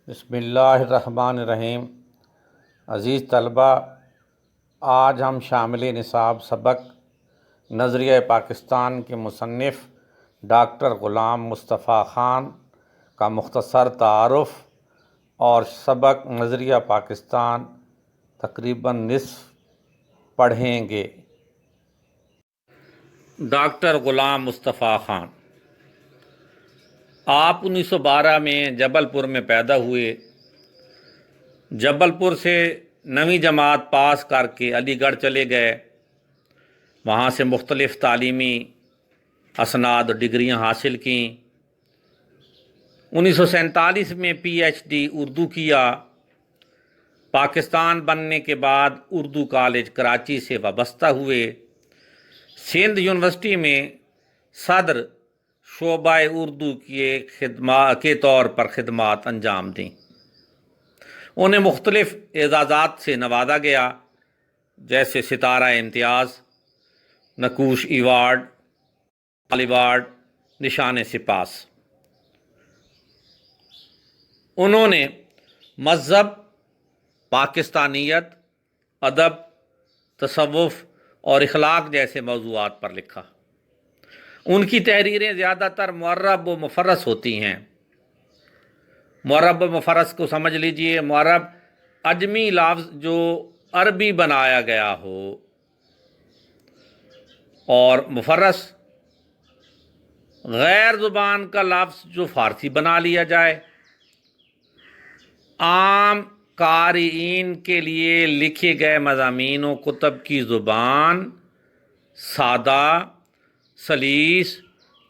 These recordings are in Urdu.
بسم اللہ الرحمن الرحیم۔ عزیز طلبہ، آج ہم شامل نصاب سبق نظریہ پاکستان کے مصنف ڈاکٹر غلام مصطفیٰ خان کا مختصر تعارف اور سبق نظریہ پاکستان تقریباً نصف پڑھیں گے۔ ڈاکٹر غلام مصطفیٰ خان آپ 1912 میں جبل پور میں پیدا ہوئے۔ جبل پور سے 9ویں جماعت پاس کر کے علی گڑھ چلے گئے، وہاں سے مختلف تعلیمی اسناد ڈگریاں حاصل کیں۔ 1947 میں PhD اردو کیا۔ پاکستان بننے کے بعد اردو کالج کراچی سے وابستہ ہوئے۔ سندھ یونیورسٹی میں صدر شعبہ اردو کے طور پر خدمات انجام دیں۔ انہیں مختلف اعزازات سے نوازا گیا، جیسے ستارہ امتیاز، نقوش ایوارڈ، ایوارڈ، نشان سپاس۔ انہوں نے مذہب، پاکستانیت، ادب، تصوف اور اخلاق جیسے موضوعات پر لکھا۔ ان کی تحریریں زیادہ تر معرب و مفرس ہوتی ہیں۔ معرب و مفرس کو سمجھ لیجئے۔ معرب عجمی لفظ جو عربی بنایا گیا ہو، اور مفرس غیر زبان کا لفظ جو فارسی بنا لیا جائے۔ عام قارئین کے لیے لکھے گئے مضامین و کتب کی زبان سادہ، سلیس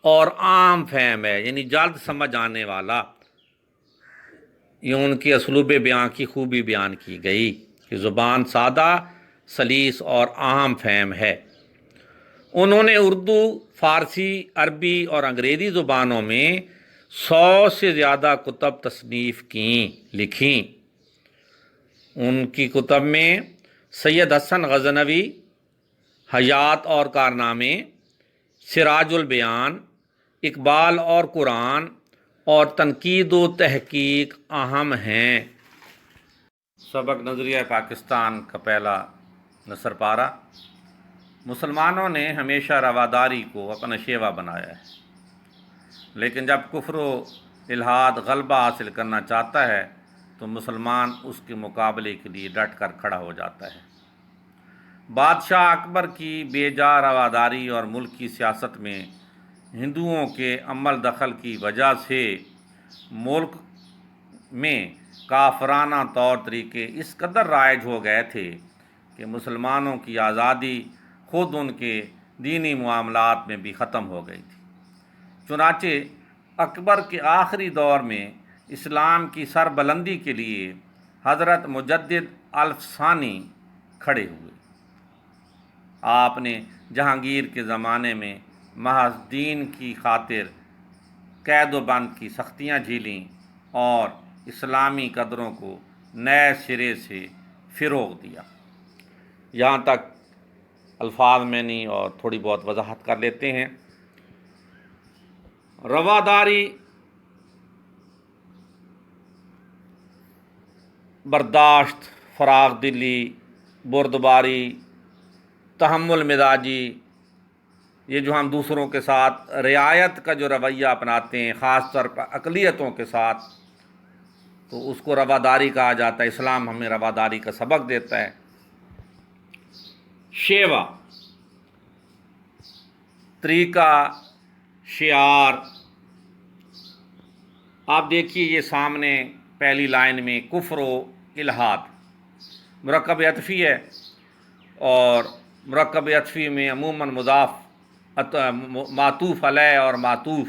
اور عام فہم ہے، یعنی جلد سمجھ آنے والا۔ یہ ان کے اسلوب بیان کی خوبی بیان کی گئی کہ زبان سادہ، سلیس اور عام فہم ہے۔ انہوں نے اردو، فارسی، عربی اور انگریزی زبانوں میں 100 سے زیادہ کتب تصنیف لکھیں۔ ان کی کتب میں سید حسن غزنوی، حیات اور کارنامے، سراج البیان، اقبال اور قرآن اور تنقید و تحقیق اہم ہیں۔ سبق نظریہ پاکستان کا پہلا نثر پارہ۔ مسلمانوں نے ہمیشہ رواداری کو اپنا شیوا بنایا ہے، لیکن جب کفر و الحاد غلبہ حاصل کرنا چاہتا ہے تو مسلمان اس کے مقابلے کے لیے ڈٹ کر کھڑا ہو جاتا ہے۔ بادشاہ اکبر کی بے جا رواداری اور ملک کی سیاست میں ہندوؤں کے عمل دخل کی وجہ سے ملک میں کافرانہ طور طریقے اس قدر رائج ہو گئے تھے کہ مسلمانوں کی آزادی خود ان کے دینی معاملات میں بھی ختم ہو گئی تھی۔ چنانچہ اکبر کے آخری دور میں اسلام کی سربلندی کے لیے حضرت مجدد الف ثانی کھڑے ہوئے۔ آپ نے جہانگیر کے زمانے میں محض دین کی خاطر قید و بند کی سختیاں جھیلیں اور اسلامی قدروں کو نئے سرے سے فروغ دیا۔ یہاں تک الفاظ میں نہیں اور تھوڑی بہت وضاحت کر لیتے ہیں۔ رواداری، برداشت، فراخ دلی، بردباری، تحمل مزاجی، یہ جو ہم دوسروں کے ساتھ رعایت کا جو رویہ اپناتے ہیں، خاص طور پر اقلیتوں کے ساتھ، تو اس کو رواداری کہا جاتا ہے۔ اسلام ہمیں رواداری کا سبق دیتا ہے۔ شیوا، طریقہ، شعار۔ آپ دیکھیے یہ سامنے پہلی لائن میں کفر و الحاد مرکب عطفی ہے، اور مرکب عطفی میں عموماً مضاف، معطوف علیہ اور معطوف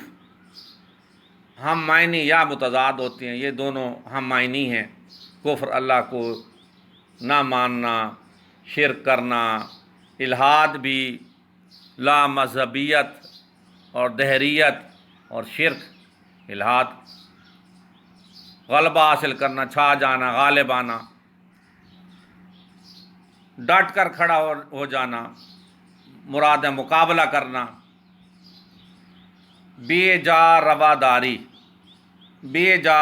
ہم معنی یا متضاد ہوتے ہیں۔ یہ دونوں ہم معنی ہیں۔ کفر اللہ کو نہ ماننا، شرک کرنا، الحاد بھی لا مذہبیت اور دہریت اور شرک، الحاد غلبہ حاصل کرنا، چھا جانا، غالب آنا، ڈٹ کر کھڑا ہو جانا، مراد ہے مقابلہ کرنا۔ بے جا رواداری، بے جا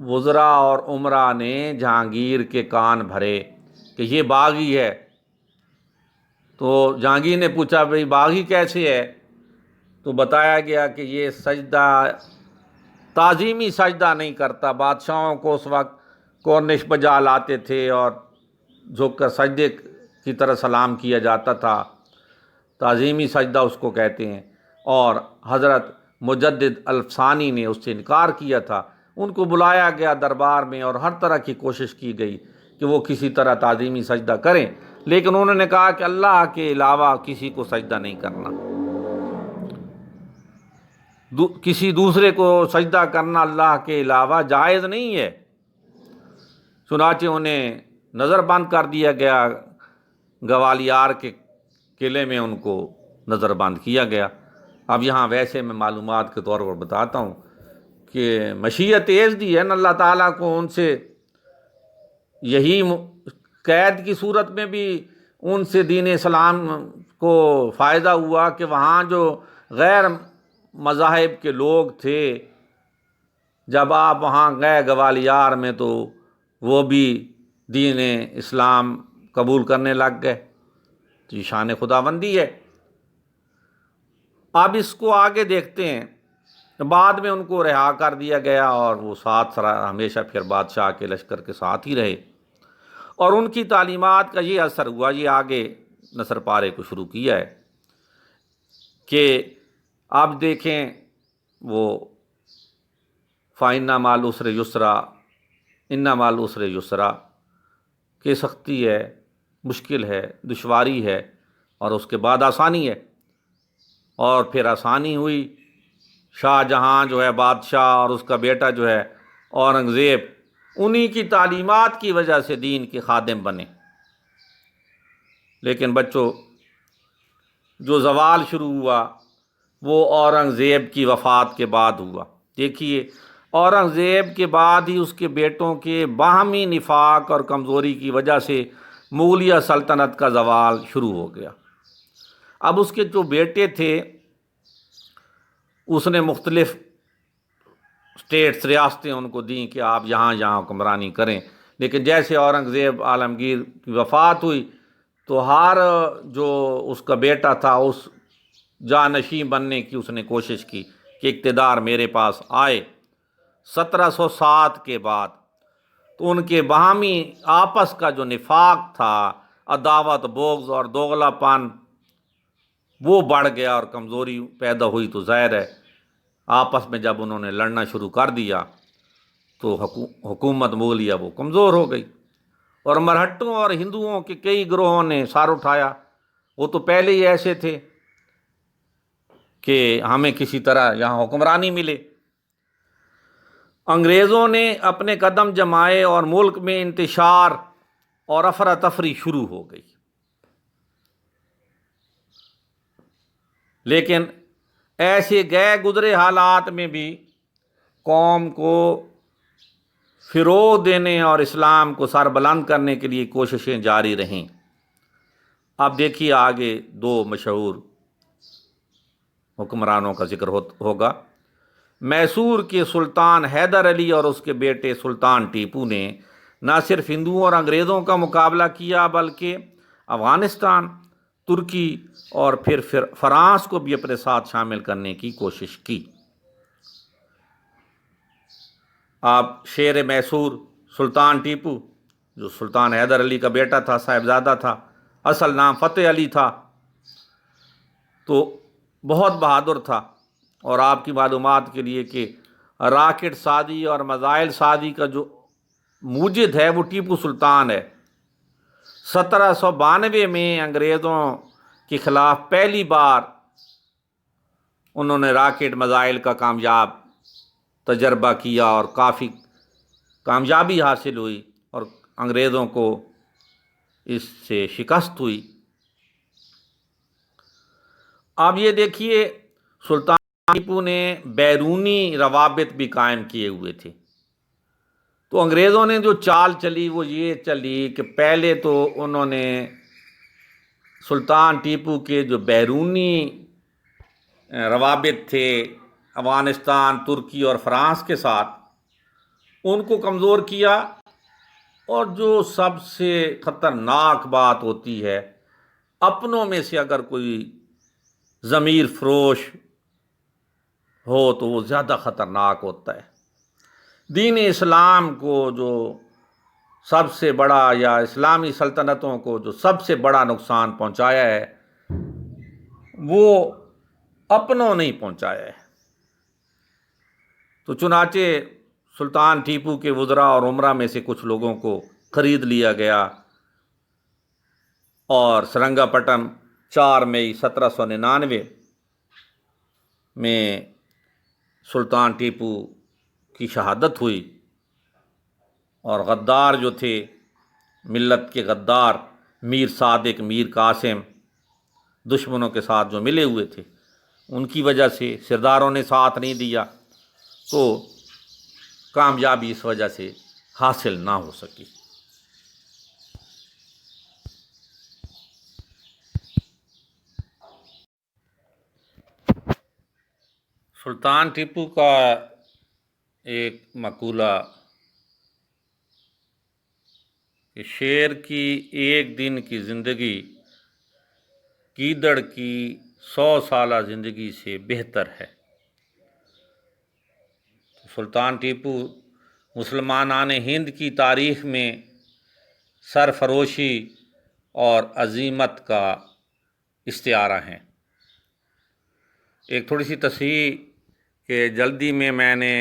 وزراء اور عمرا نے جہانگیر کے کان بھرے کہ یہ باغی ہے. تو جہانگیر نے پوچھا بھئی باغی کیسے ہے؟ تو بتایا گیا کہ یہ سجدہ تعظیمی سجدہ نہیں کرتا. بادشاہوں کو اس وقت کورنش بجا لاتے تھے اور جھک کر سجدے کی طرح سلام کیا جاتا تھا. تعظیمی سجدہ اس کو کہتے ہیں. اور حضرت مجدد الفسانی نے اس سے انکار کیا تھا. ان کو بلایا گیا دربار میں اور ہر طرح کی کوشش کی گئی کہ وہ کسی طرح تعظیمی سجدہ کریں، لیکن انہوں نے کہا کہ اللہ کے علاوہ کسی کو سجدہ نہیں کرنا، کسی دوسرے کو سجدہ کرنا اللہ کے علاوہ جائز نہیں ہے. چنانچہ انہیں نظر بند کر دیا گیا. گوالیار کے قلعے میں ان کو نظر بند کیا گیا. اب یہاں ویسے میں معلومات کے طور پر بتاتا ہوں کہ مشیت تیز دی ہے نا اللہ تعالیٰ کو، ان سے یہی قید کی صورت میں بھی ان سے دین اسلام کو فائدہ ہوا کہ وہاں جو غیر مذاہب کے لوگ تھے، جب آپ وہاں گئے گوالیار میں تو وہ بھی دین اسلام قبول کرنے لگ گئے. تو یہ شان خداوندی ہے. اب اس کو آگے دیکھتے ہیں. بعد میں ان کو رہا کر دیا گیا اور وہ ساتھ ہمیشہ پھر بادشاہ کے لشکر کے ساتھ ہی رہے، اور ان کی تعلیمات کا یہ اثر ہوا. یہ آگے نثر پارے کو شروع کیا ہے کہ آپ دیکھیں وہ فَإِنَّ مَعَ الْعُسْرِ يُسْرًا، إِنَّ مَعَ الْعُسْرِ يُسْرًا، کہ سختی ہے، مشکل ہے، دشواری ہے، اور اس کے بعد آسانی ہے. اور پھر آسانی ہوئی. شاہ جہاں جو ہے بادشاہ اور اس کا بیٹا جو ہے اورنگزیب، انہی کی تعلیمات کی وجہ سے دین کے خادم بنے. لیکن بچوں، جو زوال شروع ہوا وہ اورنگزیب کی وفات کے بعد ہوا. دیکھیے، اورنگزیب کے بعد ہی اس کے بیٹوں کے باہمی نفاق اور کمزوری کی وجہ سے مغلیہ سلطنت کا زوال شروع ہو گیا. اب اس کے جو بیٹے تھے اس نے مختلف اسٹیٹس، ریاستیں ان کو دیں کہ آپ یہاں حکمرانی کریں. لیکن جیسے اورنگزیب عالمگیر کی وفات ہوئی تو ہر جو اس کا بیٹا تھا اس جانشیں بننے کی اس نے کوشش کی کہ اقتدار میرے پاس آئے. 1707 کے بعد تو ان کے باہمی آپس کا جو نفاق تھا، عداوت، بغض اور دوغلا پن، وہ بڑھ گیا اور کمزوری پیدا ہوئی. تو ظاہر ہے آپس میں جب انہوں نے لڑنا شروع کر دیا تو حکومت مغلیہ وہ کمزور ہو گئی. اور مرہٹوں اور ہندوؤں کے کئی گروہوں نے سر اٹھایا. وہ تو پہلے ہی ایسے تھے کہ ہمیں کسی طرح یہاں حکمرانی ملے. انگریزوں نے اپنے قدم جمائے اور ملک میں انتشار اور افراتفری شروع ہو گئی. لیکن ایسے گئے گزرے حالات میں بھی قوم کو فروغ دینے اور اسلام کو سر بلند کرنے کے لیے کوششیں جاری رہیں. اب دیکھیے آگے دو مشہور حکمرانوں کا ذکر ہوگا. میسور کے سلطان حیدر علی اور اس کے بیٹے سلطان ٹیپو نے نہ صرف ہندوؤں اور انگریزوں کا مقابلہ کیا بلکہ افغانستان، ترکی اور پھر فرانس کو بھی اپنے ساتھ شامل کرنے کی کوشش کی. آپ شیر میسور سلطان ٹیپو، جو سلطان حیدر علی کا بیٹا تھا، صاحبزادہ تھا، اصل نام فتح علی تھا، تو بہت بہادر تھا. اور آپ کی معلومات کے لیے کہ راکٹ سازی اور میزائل سازی کا جو موجد ہے وہ ٹیپو سلطان ہے. 1792 میں انگریزوں کے خلاف پہلی بار انہوں نے راکٹ میزائل کا کامیاب تجربہ کیا اور کافی کامیابی حاصل ہوئی اور انگریزوں کو اس سے شکست ہوئی. اب یہ دیکھیے سلطان ٹیپو نے بیرونی روابط بھی قائم کیے ہوئے تھے. تو انگریزوں نے جو چال چلی وہ یہ چلی کہ پہلے تو انہوں نے سلطان ٹیپو کے جو بیرونی روابط تھے افغانستان، ترکی اور فرانس کے ساتھ، ان کو کمزور کیا، اور جو سب سے خطرناک بات ہوتی ہے، اپنوں میں سے اگر کوئی ضمیر فروش ہو تو وہ زیادہ خطرناک ہوتا ہے۔ دین اسلام کو جو سب سے بڑا، یا اسلامی سلطنتوں کو جو سب سے بڑا نقصان پہنچایا ہے، وہ اپنوں نہیں پہنچایا ہے۔ تو چنانچہ سلطان ٹیپو کے وزراء اور عمرہ میں سے کچھ لوگوں کو خرید لیا گیا، اور سرنگا پٹم 4 مئی 1799 میں سلطان ٹیپو کی شہادت ہوئی، اور غدار جو تھے، ملت کے غدار میر صادق، میر قاسم، دشمنوں کے ساتھ جو ملے ہوئے تھے، ان کی وجہ سے سرداروں نے ساتھ نہیں دیا، تو کامیابی اس وجہ سے حاصل نہ ہو سکی۔ سلطان ٹیپو کا ایک مقولہ کہ شیر کی ایک دن کی زندگی گیدڑ کی 100 سالہ زندگی سے بہتر ہے۔ سلطان ٹیپو مسلمانان ہند کی تاریخ میں سرفروشی اور عظیمت کا استعارہ ہیں۔ ایک تھوڑی سی تصحیح کہ جلدی میں نے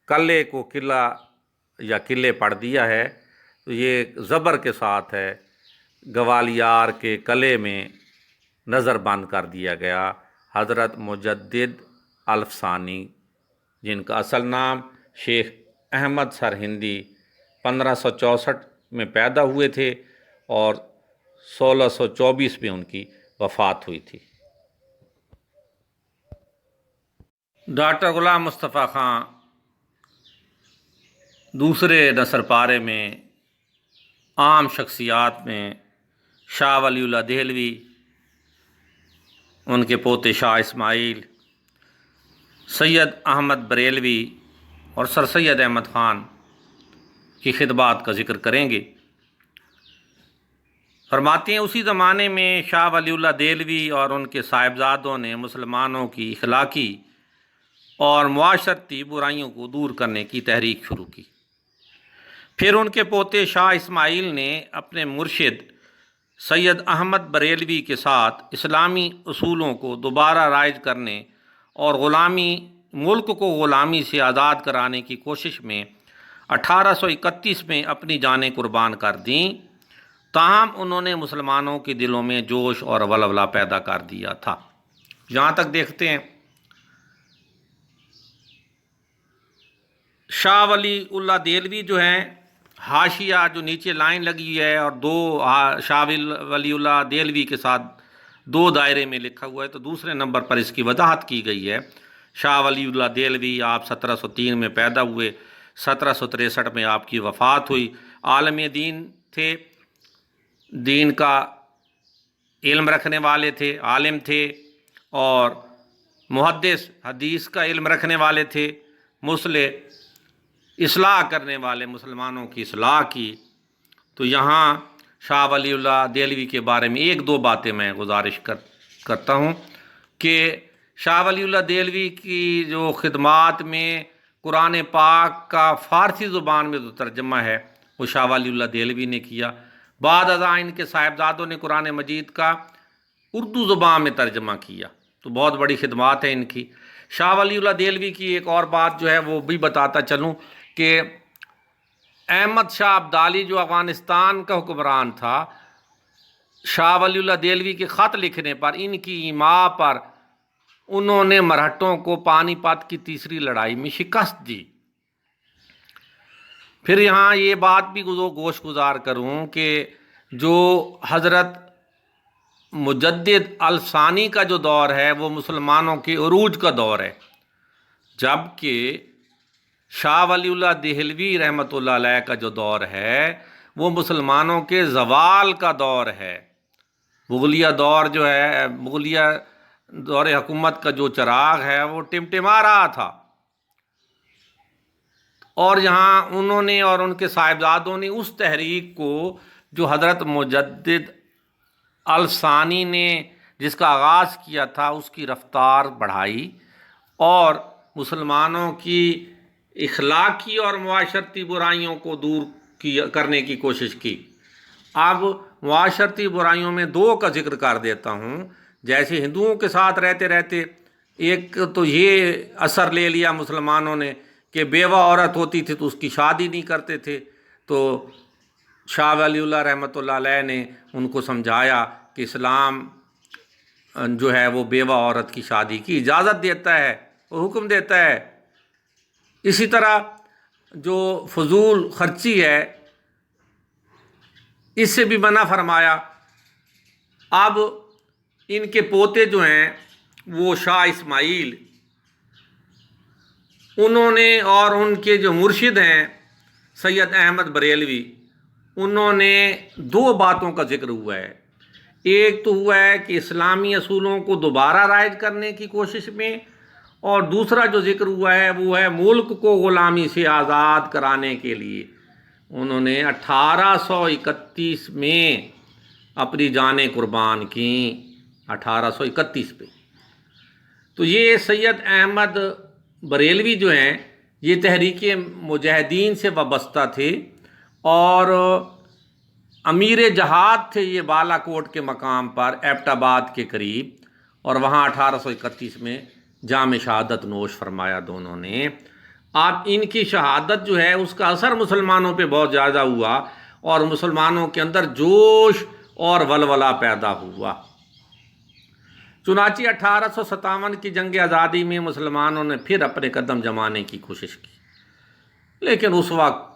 قلعے کو قلعہ یا قلعے پڑھ دیا ہے، تو یہ زبر کے ساتھ ہے، گوالیار کے قلعے میں نظر بند کر دیا گیا۔ حضرت مجدد الفسانی، جن کا اصل نام شیخ احمد سرہندی، 1564 میں پیدا ہوئے تھے اور 1624 میں ان کی وفات ہوئی تھی۔ ڈاکٹر غلام مصطفیٰ خان دوسرے نثر پارے میں عام شخصیات میں شاہ ولی اللہ دہلوی، ان کے پوتے شاہ اسماعیل، سید احمد بریلوی اور سر سید احمد خان کی خدمات کا ذکر کریں گے۔ فرماتے ہیں اسی زمانے میں شاہ ولی اللہ دہلوی اور ان کے صاحبزادوں نے مسلمانوں کی اخلاقی اور معاشرتی برائیوں کو دور کرنے کی تحریک شروع کی۔ پھر ان کے پوتے شاہ اسماعیل نے اپنے مرشد سید احمد بریلوی کے ساتھ اسلامی اصولوں کو دوبارہ رائج کرنے اور ملک کو غلامی سے آزاد کرانے کی کوشش میں 1831 میں اپنی جانیں قربان کر دیں، تاہم انہوں نے مسلمانوں کے دلوں میں جوش اور ولولہ پیدا کر دیا تھا۔ جہاں تک دیکھتے ہیں، شاہ ولی اللہ دہلوی جو ہیں، حاشیہ جو نیچے لائن لگی ہے اور دو شاہ ولی اللہ دہلوی کے ساتھ 2 دائرے میں لکھا ہوا ہے، تو دوسرے نمبر پر اس کی وضاحت کی گئی ہے۔ شاہ ولی اللہ دہلوی آپ 1703 میں پیدا ہوئے، 1763 میں آپ کی وفات ہوئی۔ عالم دین تھے، دین کا علم رکھنے والے تھے، عالم تھے، اور محدث، حدیث کا علم رکھنے والے تھے، مصلح، اصلاح کرنے والے، مسلمانوں کی اصلاح کی۔ تو یہاں شاہ ولی اللہ دہلوی کے بارے میں 1-2 باتیں میں گزارش کرتا ہوں کہ شاہ ولی اللہ دہلوی کی جو خدمات میں قرآن پاک کا فارسی زبان میں جو ترجمہ ہے وہ شاہ ولی اللہ دہلوی نے کیا۔ بعد ازاں ان کے صاحبزادوں نے قرآن مجید کا اردو زبان میں ترجمہ کیا، تو بہت بڑی خدمات ہیں ان کی۔ شاہ ولی اللہ دہلوی کی ایک اور بات جو ہے وہ بھی بتاتا چلوں کہ احمد شاہ ابدالی جو افغانستان کا حکمران تھا، شاہ ولی اللہ دہلوی کے خط لکھنے پر، ان کی ایما پر، انہوں نے مرہٹوں کو پانی پت کی تیسری لڑائی میں شکست دی۔ پھر یہاں یہ بات بھی گوش گزار کروں کہ جو حضرت مجدد الثانی کا جو دور ہے وہ مسلمانوں کے عروج کا دور ہے، جبکہ شاہ ولی اللہ دہلوی رحمۃ اللہ علیہ کا جو دور ہے وہ مسلمانوں کے زوال کا دور ہے۔ مغلیہ دور جو ہے، مغلیہ دور حکومت کا جو چراغ ہے وہ ٹمٹما رہا تھا۔ اور یہاں انہوں نے اور ان کے صاحبزادوں نے اس تحریک کو جو حضرت مجدد الثانی نے جس کا آغاز کیا تھا اس کی رفتار بڑھائی اور مسلمانوں کی اخلاقی اور معاشرتی برائیوں کو دور کرنے کی کوشش کی۔ اب معاشرتی برائیوں میں دو کا ذکر کر دیتا ہوں۔ جیسے ہندوؤں کے ساتھ رہتے رہتے ایک تو یہ اثر لے لیا مسلمانوں نے کہ بیوہ عورت ہوتی تھی تو اس کی شادی نہیں کرتے تھے، تو شاہ ولی اللہ رحمۃ اللہ علیہ نے ان کو سمجھایا کہ اسلام جو ہے وہ بیوہ عورت کی شادی کی اجازت دیتا ہے، وہ حکم دیتا ہے۔ اسی طرح جو فضول خرچی ہے اس سے بھی منع فرمایا۔ اب ان کے پوتے جو ہیں وہ شاہ اسماعیل، انہوں نے اور ان کے جو مرشد ہیں سید احمد بریلوی، انہوں نے دو باتوں کا ذکر ہوا ہے۔ ایک تو ہوا ہے کہ اسلامی اصولوں کو دوبارہ رائج کرنے کی کوشش میں، اور دوسرا جو ذکر ہوا ہے وہ ہے ملک کو غلامی سے آزاد کرانے کے لیے انہوں نے 1831 میں اپنی جانیں قربان کیں، 1831 پہ۔ تو یہ سید احمد بریلوی جو ہیں یہ تحریک مجاہدین سے وابستہ تھے اور امیر جہاد تھے یہ بالا کوٹ کے مقام پر ایبٹ آباد کے قریب، اور وہاں 1831 میں جام شہادت نوش فرمایا دونوں نے۔ اب ان کی شہادت جو ہے اس کا اثر مسلمانوں پہ بہت زیادہ ہوا اور مسلمانوں کے اندر جوش اور ولولہ پیدا ہوا۔ چنانچہ 1857 کی جنگ آزادی میں مسلمانوں نے پھر اپنے قدم جمانے کی کوشش کی، لیکن اس وقت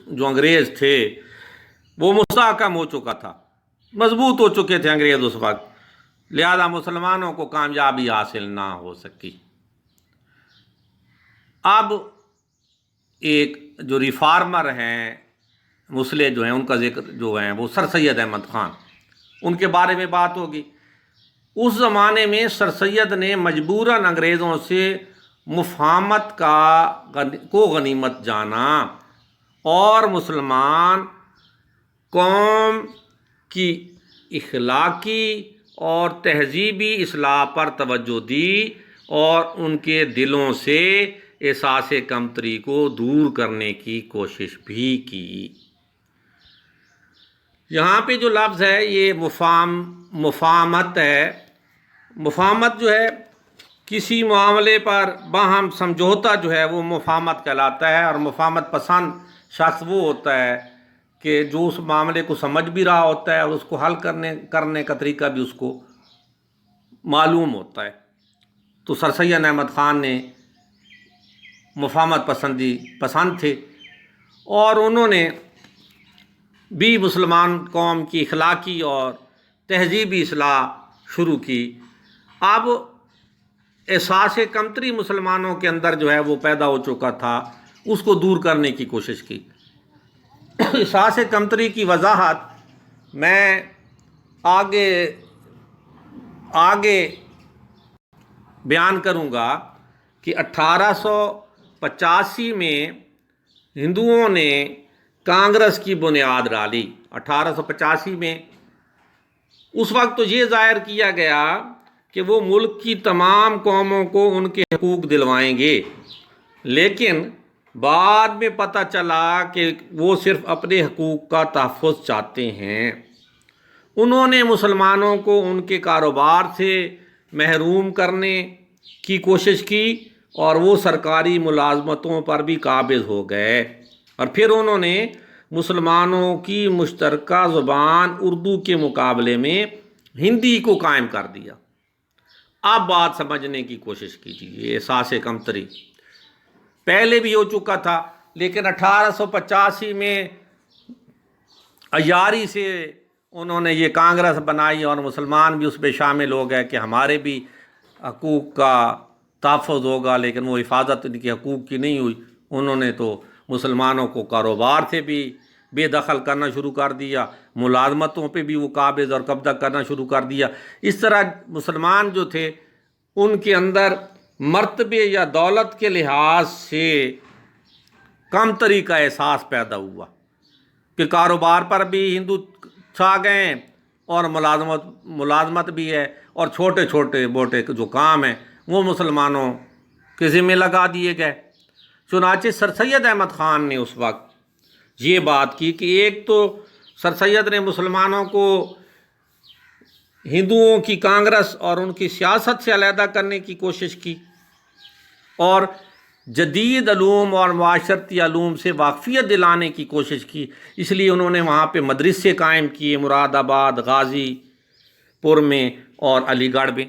جو انگریز تھے وہ مستحکم ہو چکا تھا، مضبوط ہو چکے تھے انگریز اس وقت، لہذا مسلمانوں کو کامیابی حاصل نہ ہو سکی۔ اب ایک جو ریفارمر ہیں مسلح جو ہیں ان کا ذکر جو ہیں وہ سر سید احمد خان، ان کے بارے میں بات ہوگی۔ اس زمانے میں سر سید نے مجبوراً انگریزوں سے مفاہمت کو غنیمت جانا اور مسلمان قوم کی اخلاقی اور تہذیبی اصلاح پر توجہ دی اور ان کے دلوں سے احساس کمتری کو دور کرنے کی کوشش بھی کی۔ یہاں پہ جو لفظ ہے یہ مفاہمت ہے۔ مفاہمت جو ہے کسی معاملے پر باہم سمجھوتا جو ہے وہ مفاہمت کہلاتا ہے، اور مفاہمت پسند شخص وہ ہوتا ہے کہ جو اس معاملے کو سمجھ بھی رہا ہوتا ہے اور اس کو حل کرنے کا طریقہ بھی اس کو معلوم ہوتا ہے۔ تو سر سید احمد خان نے مفاہمت پسند تھے اور انہوں نے بھی مسلمان قوم کی اخلاقی اور تہذیبی اصلاح شروع کی۔ اب احساس کمتری مسلمانوں کے اندر جو ہے وہ پیدا ہو چکا تھا، اس کو دور کرنے کی کوشش کی۔ احساس کمتری کی وضاحت میں آگے بیان کروں گا کہ 1885 میں ہندوؤں نے کانگریس کی بنیاد ڈالی۔ 1885 میں اس وقت تو یہ ظاہر کیا گیا کہ وہ ملک کی تمام قوموں کو ان کے حقوق دلوائیں گے، لیکن بعد میں پتہ چلا کہ وہ صرف اپنے حقوق کا تحفظ چاہتے ہیں۔ انہوں نے مسلمانوں کو ان کے کاروبار سے محروم کرنے کی کوشش کی اور وہ سرکاری ملازمتوں پر بھی قابض ہو گئے، اور پھر انہوں نے مسلمانوں کی مشترکہ زبان اردو کے مقابلے میں ہندی کو قائم کر دیا۔ اب بات سمجھنے کی کوشش کیجیے۔ احساس کمتری پہلے بھی ہو چکا تھا، لیکن 1885 میں عیاری سے انہوں نے یہ کانگریس بنائی اور مسلمان بھی اس میں شامل ہو گئے کہ ہمارے بھی حقوق کا تحفظ ہوگا، لیکن وہ حفاظت ان کے حقوق کی نہیں ہوئی۔ انہوں نے تو مسلمانوں کو کاروبار سے بھی بے دخل کرنا شروع کر دیا، ملازمتوں پہ بھی وہ قابض اور قبضہ کرنا شروع کر دیا۔ اس طرح مسلمان جو تھے ان کے اندر مرتبے یا دولت کے لحاظ سے کم تری کا احساس پیدا ہوا کہ کاروبار پر بھی ہندو چھا گئے ہیں اور ملازمت بھی ہے، اور چھوٹے چھوٹے موٹے جو کام ہیں وہ مسلمانوں کے ذمہ لگا دیے گئے۔ چنانچہ سر سید احمد خان نے اس وقت یہ بات کی کہ ایک تو سر سید نے مسلمانوں کو ہندوؤں کی کانگریس اور ان کی سیاست سے علیحدہ کرنے کی کوشش کی، اور جدید علوم اور معاشرتی علوم سے واقفیت دلانے کی کوشش کی۔ اس لیے انہوں نے وہاں پہ مدرسے قائم کیے، مراد آباد، غازی پور میں اور علی گڑھ میں۔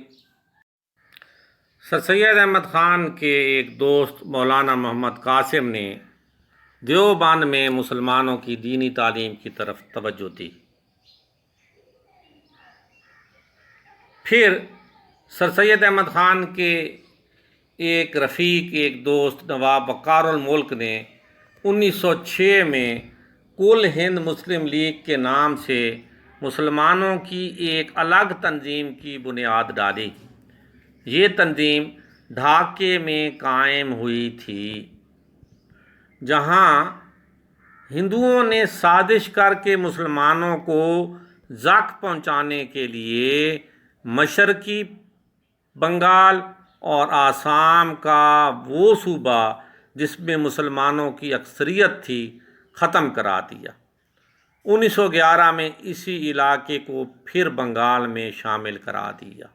سر سید احمد خان کے ایک دوست مولانا محمد قاسم نے دیوبند میں مسلمانوں کی دینی تعلیم کی طرف توجہ دی۔ پھر سر سید احمد خان کے ایک رفیق، ایک دوست نواب وقار الملک نے 1906 میں کل ہند مسلم لیگ کے نام سے مسلمانوں کی ایک الگ تنظیم کی بنیاد ڈالی۔ یہ تنظیم ڈھاکے میں قائم ہوئی تھی، جہاں ہندوؤں نے سازش کر کے مسلمانوں کو زخم پہنچانے کے لیے مشرقی بنگال اور آسام کا وہ صوبہ جس میں مسلمانوں کی اکثریت تھی ختم کرا دیا۔ 1911 میں اسی علاقے کو پھر بنگال میں شامل کرا دیا۔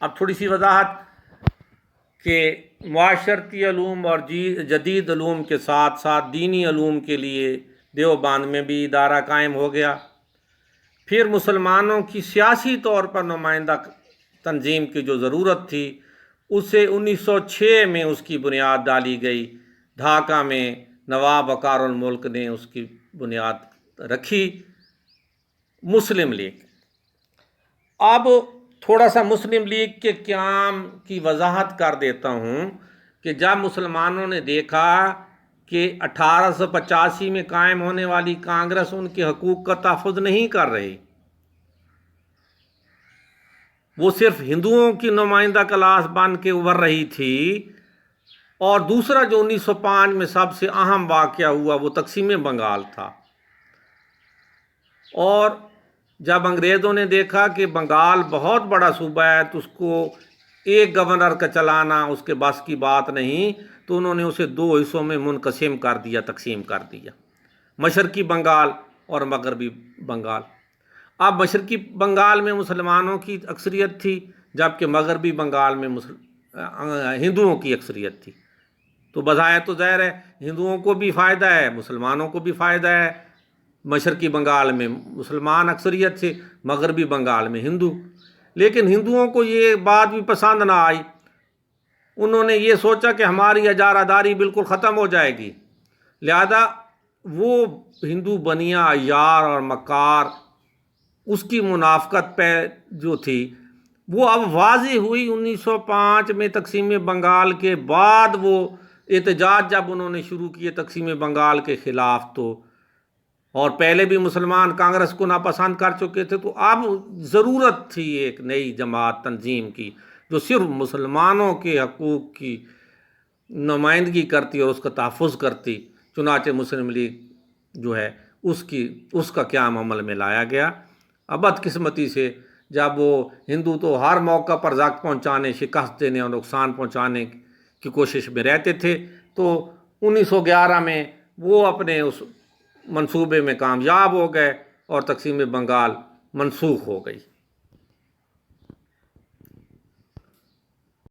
اب تھوڑی سی وضاحت کہ معاشرتی علوم اور جدید علوم کے ساتھ ساتھ دینی علوم کے لیے دیوبند میں بھی ادارہ قائم ہو گیا۔ پھر مسلمانوں کی سیاسی طور پر نمائندہ تنظیم کی جو ضرورت تھی، اسے 1906 میں اس کی بنیاد ڈالی گئی۔ ڈھاکہ میں نواب وقار الملک نے اس کی بنیاد رکھی، مسلم لیگ۔ اب تھوڑا سا مسلم لیگ کے قیام کی وضاحت کر دیتا ہوں کہ جب مسلمانوں نے دیکھا کہ 1885 میں قائم ہونے والی کانگریس ان کے حقوق کا تحفظ نہیں کر رہی، وہ صرف ہندوؤں کی نمائندہ کلاس بن کے ابھر رہی تھی، اور دوسرا جو 1905 میں سب سے اہم واقعہ ہوا وہ تقسیم بنگال تھا۔ اور جب انگریزوں نے دیکھا کہ بنگال بہت بڑا صوبہ ہے تو اس کو ایک گورنر کا چلانا اس کے بس کی بات نہیں، تو انہوں نے اسے 2 حصوں میں منقسم کر دیا، تقسیم کر دیا، مشرقی بنگال اور مغربی بنگال۔ اب مشرقی بنگال میں مسلمانوں کی اکثریت تھی، جبکہ مغربی بنگال میں ہندوؤں کی اکثریت تھی۔ تو بظاہر تو ظاہر ہے ہندوؤں کو بھی فائدہ ہے، مسلمانوں کو بھی فائدہ ہے، مشرقی بنگال میں مسلمان اکثریت سے، مغربی بنگال میں ہندو۔ لیکن ہندوؤں کو یہ بات بھی پسند نہ آئی، انہوں نے یہ سوچا کہ ہماری اجارہ داری بالکل ختم ہو جائے گی، لہذا وہ ہندو بنیاں، عیار اور مکار، اس کی منافقت پہ جو تھی وہ اب واضح ہوئی 1905 میں تقسیم بنگال کے بعد۔ وہ احتجاج جب انہوں نے شروع کیے تقسیم بنگال کے خلاف، تو اور پہلے بھی مسلمان کانگریس کو ناپسند کر چکے تھے، تو اب ضرورت تھی ایک نئی جماعت تنظیم کی جو صرف مسلمانوں کے حقوق کی نمائندگی کرتی اور اس کا تحفظ کرتی۔ چنانچہ مسلم لیگ جو ہے اس کا قیام عمل میں لایا گیا۔ اب بدقسمتی سے جب وہ ہندو تو ہر موقع پر زخم پہنچانے، شکست دینے اور نقصان پہنچانے کی کوشش میں رہتے تھے، تو 1911 میں وہ اپنے اس منصوبے میں کامیاب ہو گئے اور تقسیم بنگال منسوخ ہو گئی۔